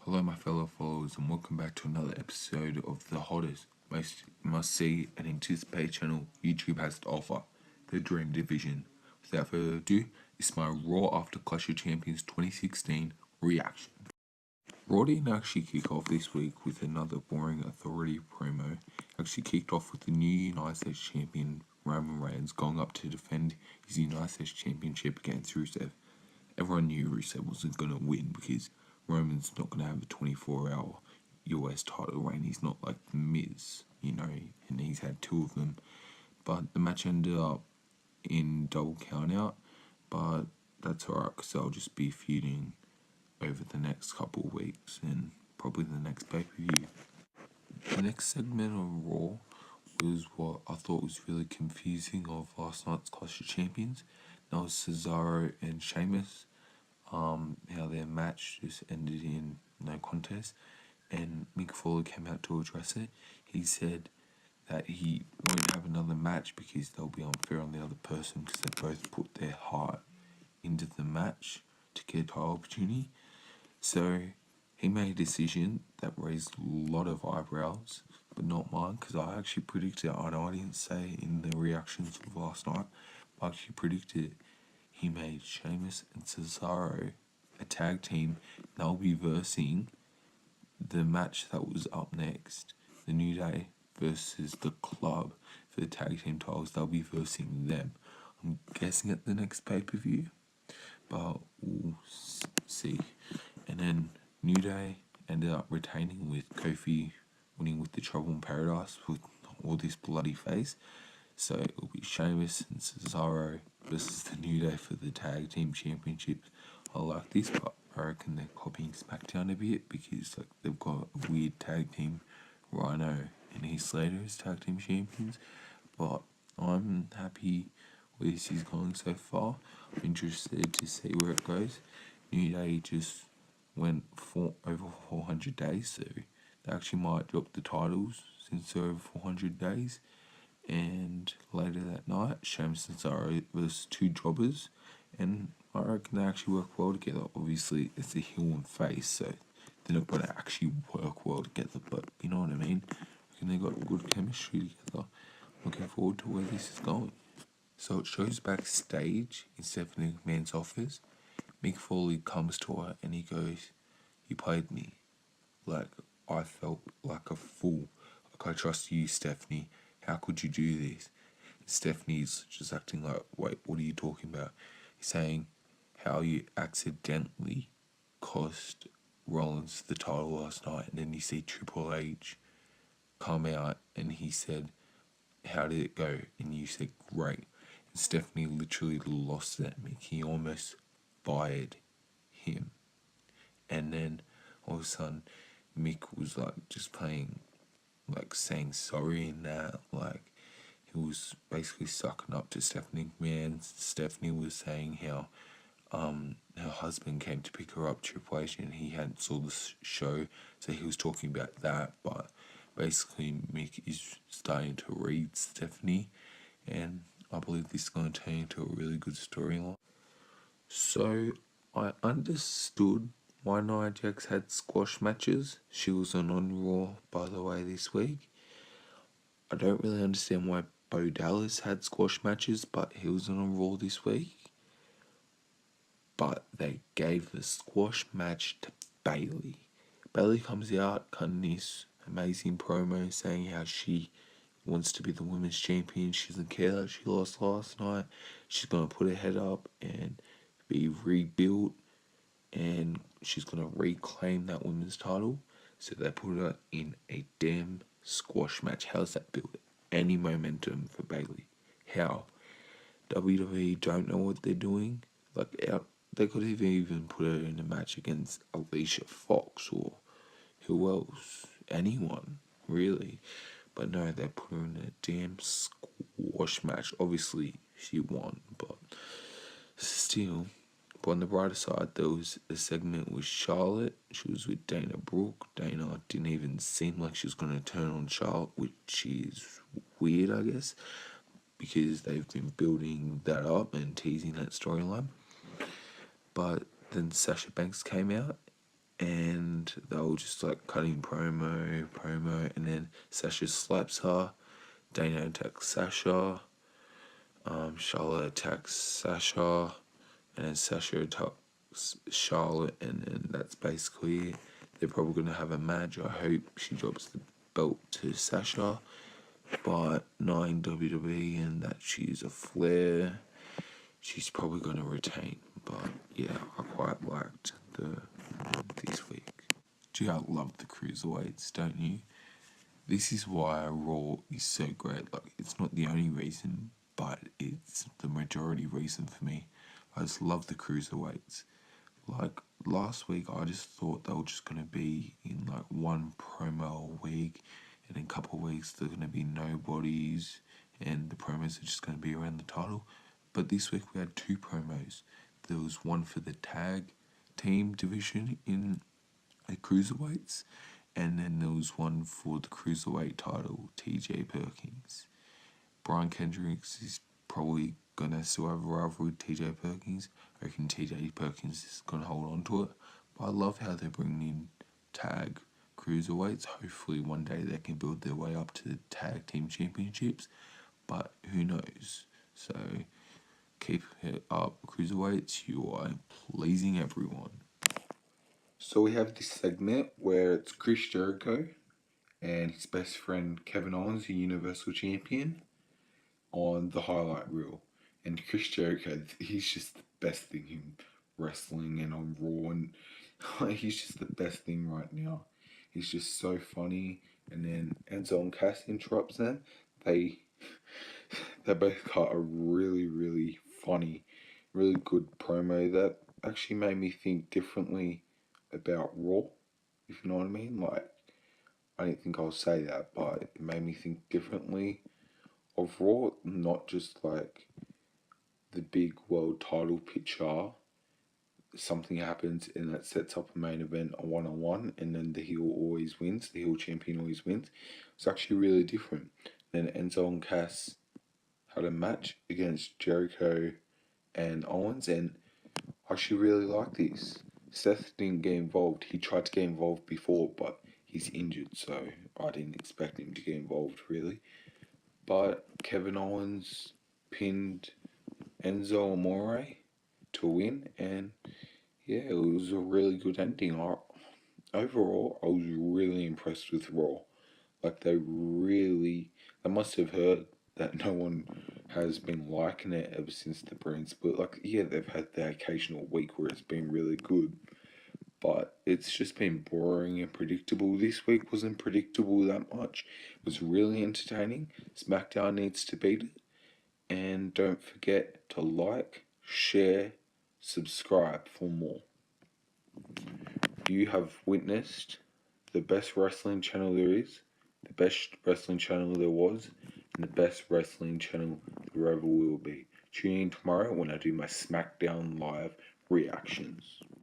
Hello my fellow followers and welcome back to another episode of the hottest, most must-see and anticipated channel YouTube has to offer, the Dream Division. Without further ado, it's my Raw After Clash of Champions 2016 reaction. Raw didn't actually kick off this week with another boring Authority promo. Actually kicked off with the new United States Champion Roman Reigns going up to defend his United States Championship against Rusev. Everyone knew Rusev wasn't going to win because Roman's not going to have a 24-hour US title reign. He's not like The Miz, and he's had two of them. But the match ended up in double count-out, but that's alright because they'll just be feuding over the next couple of weeks and probably the next pay-per-view. The next segment of Raw was what I thought was really confusing of last night's Clash of Champions. That was Cesaro and Sheamus. How their match just ended in no contest, and Mick Foley came out to address it. He said that he won't have another match because they'll be unfair on the other person because they both put their heart into the match to get a title opportunity. So he made a decision that raised a lot of eyebrows, but not mine, because I actually predicted it. I know I didn't say in the reactions of last night, but I actually predicted it. He made Sheamus and Cesaro a tag team. They'll be versing the match that was up next. The New Day versus the Club for the tag team titles. They'll be versing them. I'm guessing at the next pay-per-view, but we'll see. And then New Day ended up retaining with Kofi winning with the Trouble in Paradise with all this bloody face. So it'll be Sheamus and Cesaro versus the New Day for the Tag Team Championships. I like this, but I reckon they're copying Smackdown a bit because they've got a weird tag team, Rhino and Heath Slater as tag team champions. But I'm happy where this is going so far. I'm interested to see where it goes. New Day just went for over 400 days, so they actually might drop the titles since they're over 400 days. And later that night, Sheamus and Cesaro versus two jobbers, and I reckon they actually work well together. Obviously, it's a heel and face, so they're not going to actually work well together, but you know what I mean? I reckon they got good chemistry together. Looking forward to where this is going. So it shows backstage in Stephanie McMahon's office. Mick Foley comes to her and he goes, "You played me. Like, I felt like a fool. Like, I trust you, Stephanie. How could you do this?" Stephanie's just acting like, "Wait, what are you talking about?" He's saying how you accidentally cost Rollins the title last night, and then you see Triple H come out and he said, "How did it go?" And you said, "Great." And Stephanie literally lost that Mick. He almost fired him. And then all of a sudden, Mick was like just playing, like saying sorry and that, like he was basically sucking up to Stephanie McMahon. Stephanie was saying how her husband came to pick her up, Triple H, and he hadn't saw the show, so he was talking about that. But basically, Mick is starting to read Stephanie, and I believe this is going to turn into a really good storyline. So I understood why Nia Jax had squash matches. She was on Raw, by the way, this week. I don't really understand why Bo Dallas had squash matches, but he was on Raw this week. But they gave the squash match to Bayley. Bayley comes out cutting this amazing promo saying how she wants to be the women's champion. She doesn't care that she lost last night. She's going to put her head up and be rebuilt, and she's going to reclaim that women's title. So they put her in a damn squash match. How's that build any momentum for Bayley? How? WWE don't know what they're doing. They could have even put her in a match against Alicia Fox or who else? Anyone, really. But no, they put her in a damn squash match. Obviously, she won, but still. But on the brighter side, there was a segment with Charlotte. She was with Dana Brooke. Dana didn't even seem like she was going to turn on Charlotte, which is weird, I guess, because they've been building that up and teasing that storyline. But then Sasha Banks came out and they were just like cutting promo, and then Sasha slaps her, Dana attacks Sasha, Charlotte attacks Sasha, and then Sasha attacks Charlotte, and then that's basically it. They're probably going to have a match. I hope she drops the belt to Sasha, but knowing WWE and that she's a Flair, she's probably going to retain. But yeah, I quite liked this week. Do you love the cruiserweights, don't you? This is why Raw is so great. Like, it's not the only reason, but it's the majority reason for me. I just love the cruiserweights. Like, last week, I just thought they were just going to be in, like, one promo a week, and in a couple of weeks, they're going to be nobodies, and the promos are just going to be around the title. But this week, we had 2 promos. There was one for the tag team division in the cruiserweights, and then there was one for the cruiserweight title, TJ Perkins. Brian Kendricks is probably going to still have a rivalry with TJ Perkins. I reckon TJ Perkins is going to hold on to it. But I love how they're bringing in tag cruiserweights. Hopefully one day they can build their way up to the tag team championships. But who knows? So keep it up, cruiserweights. You are pleasing everyone. So we have this segment where it's Chris Jericho and his best friend Kevin Owens, the Universal Champion, on the highlight reel. And Chris Jericho, he's just the best thing in wrestling and on Raw, and he's just the best thing right now. He's just so funny. And then Enzo and Cass interrupts them. They both cut a really, really funny, really good promo that actually made me think differently about Raw, if you know what I mean. Like, I didn't think I'll say that, but it made me think differently of Raw, not just like the big world title picture. Something happens and that sets up a main event, a one-on-one, and then the heel always wins, the heel champion always wins. It's actually really different. Then Enzo and Cass had a match against Jericho and Owens, and I actually really like this. Seth didn't get involved. He tried to get involved before, but he's injured, so I didn't expect him to get involved, really. But Kevin Owens pinned Enzo Amore to win, and yeah, it was a really good ending. Overall, I was really impressed with Raw. Like, they must have heard that no one has been liking it ever since the brand split. Like, yeah, they've had the occasional week where it's been really good, but it's just been boring and predictable. This week wasn't predictable that much. It was really entertaining. Smackdown needs to beat it. And don't forget to like, share, subscribe for more. You have witnessed the best wrestling channel there is, the best wrestling channel there was, and the best wrestling channel there ever will be. Tune in tomorrow when I do my Smackdown live reactions.